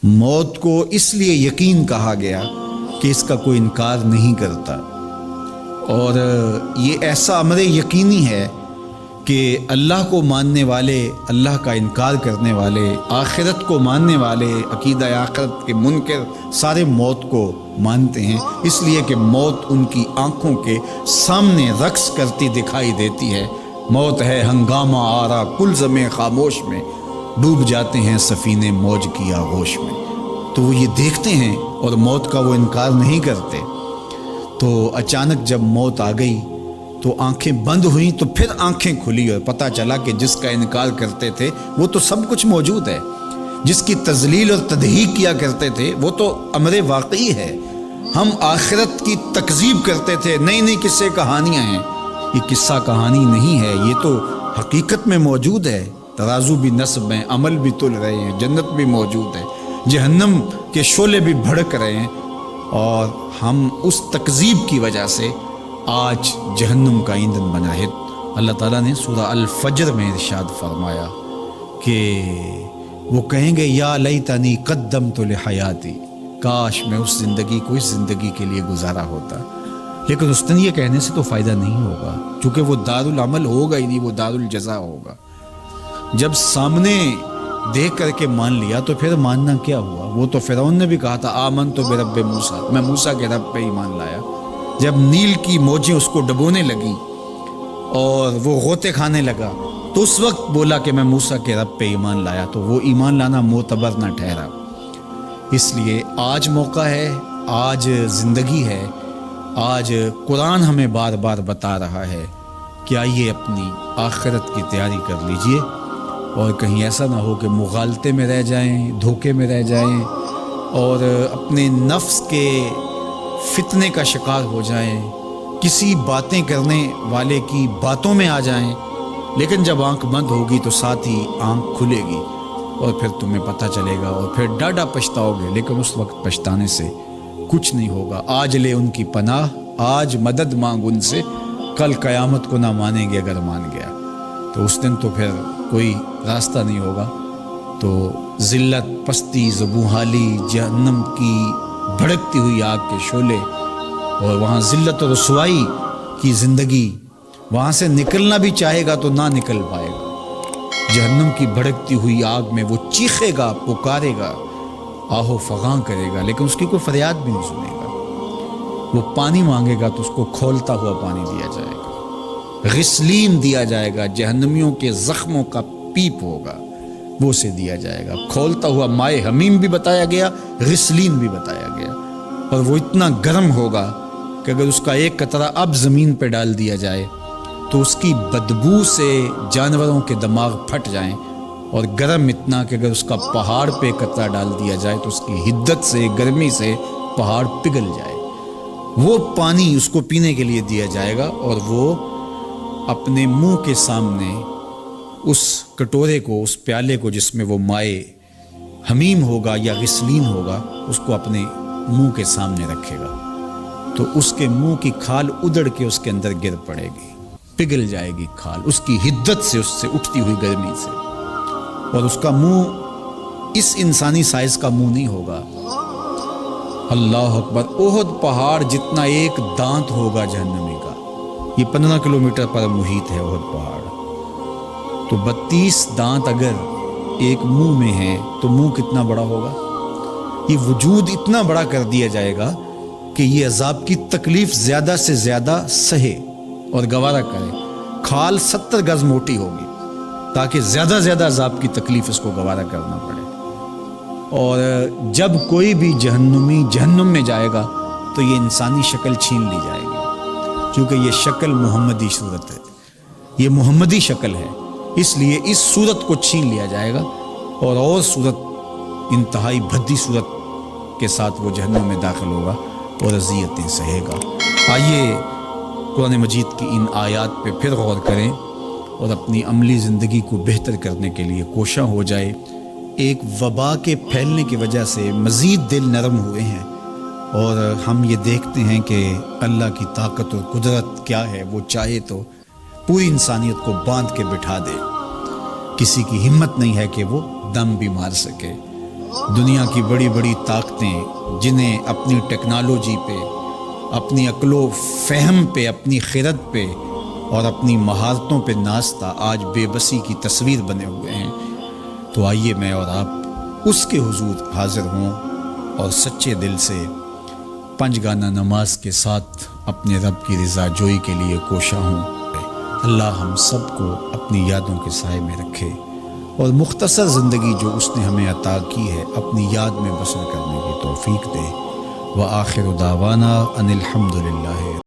موت کو اس لیے یقین کہا گیا کہ اس کا کوئی انکار نہیں کرتا، اور یہ ایسا امر یقینی ہے کہ اللہ کو ماننے والے، اللہ کا انکار کرنے والے، آخرت کو ماننے والے، عقیدہ آخرت کے منکر سارے موت کو مانتے ہیں، اس لیے کہ موت ان کی آنکھوں کے سامنے رقص کرتی دکھائی دیتی ہے۔ موت ہے ہنگامہ آرا کلزم خاموش میں، ڈوب جاتے ہیں سفینے موج کی آغوش میں۔ تو وہ یہ دیکھتے ہیں اور موت کا وہ انکار نہیں کرتے۔ تو اچانک جب موت آ گئی تو آنکھیں بند ہوئیں، تو پھر آنکھیں کھلی اور پتہ چلا کہ جس کا انکار کرتے تھے وہ تو سب کچھ موجود ہے، جس کی تذلیل اور تدحیق کیا کرتے تھے وہ تو امر واقعی ہے۔ ہم آخرت کی تکذیب کرتے تھے، نئی نئی قصے کہانیاں ہیں، یہ قصہ کہانی نہیں ہے، یہ تو حقیقت میں موجود ہے۔ ترازو بھی نصب ہیں، عمل بھی تل رہے ہیں، جنت بھی موجود ہے، جہنم کے شعلے بھی بھڑک رہے ہیں، اور ہم اس تکذیب کی وجہ سے آج جہنم کا ایندھن بنا ہے۔ اللہ تعالیٰ نے سورہ الفجر میں ارشاد فرمایا کہ وہ کہیں گے یا لیتنی قدمت لحیاتی، کاش میں اس زندگی کو اس زندگی کے لیے گزارا ہوتا۔ لیکن اس دن یہ کہنے سے تو فائدہ نہیں ہوگا، چونکہ وہ دار العمل ہوگا ہی نہیں، وہ دار الجزا ہوگا۔ جب سامنے دیکھ کر کے مان لیا تو پھر ماننا کیا ہوا؟ وہ تو فرعون نے بھی کہا تھا آمنت برب موسیٰ، میں موسیٰ کے رب پہ ایمان لایا۔ جب نیل کی موجیں اس کو ڈبونے لگی اور وہ غوطے کھانے لگا تو اس وقت بولا کہ میں موسیٰ کے رب پہ ایمان لایا، تو وہ ایمان لانا معتبر نہ ٹھہرا۔ اس لیے آج موقع ہے، آج زندگی ہے، آج قرآن ہمیں بار بار بتا رہا ہے کہ آئیے اپنی آخرت کی تیاری کر لیجئے، اور کہیں ایسا نہ ہو کہ مغالطے میں رہ جائیں، دھوکے میں رہ جائیں، اور اپنے نفس کے فتنے کا شکار ہو جائیں، کسی باتیں کرنے والے کی باتوں میں آ جائیں۔ لیکن جب آنکھ بند ہوگی تو ساتھ ہی آنکھ کھلے گی، اور پھر تمہیں پتہ چلے گا، اور پھر ڈاڈا پچھتاؤ گے، لیکن اس وقت پچھتانے سے کچھ نہیں ہوگا۔ آج لے ان کی پناہ، آج مدد مانگ ان سے، کل قیامت کو نہ مانیں گے اگر مان گیا تو اس دن تو پھر کوئی راستہ نہیں ہوگا۔ تو ذلت، پستی، زبونحالی، جہنم کی بھڑکتی ہوئی آگ کے شعلے، اور وہاں ذلت و رسوائی کی زندگی، وہاں سے نکلنا بھی چاہے گا تو نہ نکل پائے گا۔ جہنم کی بھڑکتی ہوئی آگ میں وہ چیخے گا، پکارے گا، آہو فغاں کرے گا، لیکن اس کی کوئی فریاد بھی نہیں سنے گا۔ وہ پانی مانگے گا تو اس کو کھولتا ہوا پانی دیا جائے گا، غسلین دیا جائے گا، جہنمیوں کے زخموں کا پیپ ہوگا، وہ سے دیا جائے گا۔ کھولتا ہوا مائے حمیم بھی بتایا گیا، غسلین بھی بتایا گیا، اور وہ اتنا گرم ہوگا کہ اگر اس کا ایک قطرہ اب زمین پہ ڈال دیا جائے تو اس کی بدبو سے جانوروں کے دماغ پھٹ جائیں، اور گرم اتنا کہ اگر اس کا پہاڑ پہ قطرہ ڈال دیا جائے تو اس کی حدت سے، گرمی سے پہاڑ پگھل جائے۔ وہ پانی اس کو پینے کے لیے دیا جائے گا، اور وہ اپنے منہ کے سامنے اس کٹورے کو، اس پیالے کو جس میں وہ مائے حمیم ہوگا یا غسلین ہوگا، اس کو اپنے منہ کے سامنے رکھے گا، تو اس کے منہ کی کھال ادڑ کے اس کے اندر گر پڑے گی، پگھل جائے گی کھال اس کی حدت سے، اس سے اٹھتی ہوئی گرمی سے، اور اس کا منہ اس انسانی سائز کا منہ نہیں ہوگا۔ اللہ اکبر! احد پہاڑ جتنا ایک دانت ہوگا جہنمی کا، یہ 15 کلومیٹر پر محیط ہے احد پہاڑ، تو 32 دانت اگر ایک منہ میں ہے تو منہ کتنا بڑا ہوگا؟ یہ وجود اتنا بڑا کر دیا جائے گا کہ یہ عذاب کی تکلیف زیادہ سے زیادہ سہے اور گوارا کرے۔ کھال 70 گز موٹی ہوگی تاکہ زیادہ زیادہ عذاب کی تکلیف اس کو گوارا کرنا پڑے۔ اور جب کوئی بھی جہنمی جہنم میں جائے گا تو یہ انسانی شکل چھین لی جائے گی، کیونکہ یہ شکل محمدی صورت ہے، یہ محمدی شکل ہے، اس لیے اس صورت کو چھین لیا جائے گا، اور صورت انتہائی بھدی صورت کے ساتھ وہ جہنم میں داخل ہوگا اور اذیتیں سہے گا۔ آئیے قرآن مجید کی ان آیات پہ پھر غور کریں اور اپنی عملی زندگی کو بہتر کرنے کے لیے کوشاں ہو جائے۔ ایک وبا کے پھیلنے کی وجہ سے مزید دل نرم ہوئے ہیں، اور ہم یہ دیکھتے ہیں کہ اللہ کی طاقت اور قدرت کیا ہے، وہ چاہے تو پوری انسانیت کو باندھ کے بٹھا دے، کسی کی ہمت نہیں ہے کہ وہ دم بھی مار سکے۔ دنیا کی بڑی بڑی طاقتیں جنہیں اپنی ٹیکنالوجی پہ، اپنی عقل و فہم پہ، اپنی خرد پہ اور اپنی مہارتوں پہ ناز تھا، آج بے بسی کی تصویر بنے ہوئے ہیں۔ تو آئیے میں اور آپ اس کے حضور حاضر ہوں اور سچے دل سے پنج گانہ نماز کے ساتھ اپنے رب کی رضا جوئی کے لیے کوشاں ہوں۔ اللہ ہم سب کو اپنی یادوں کے سائے میں رکھے اور مختصر زندگی جو اس نے ہمیں عطا کی ہے اپنی یاد میں بسر کرنے کی توفیق دے۔ وآخر دعوانا ان الحمد للہ۔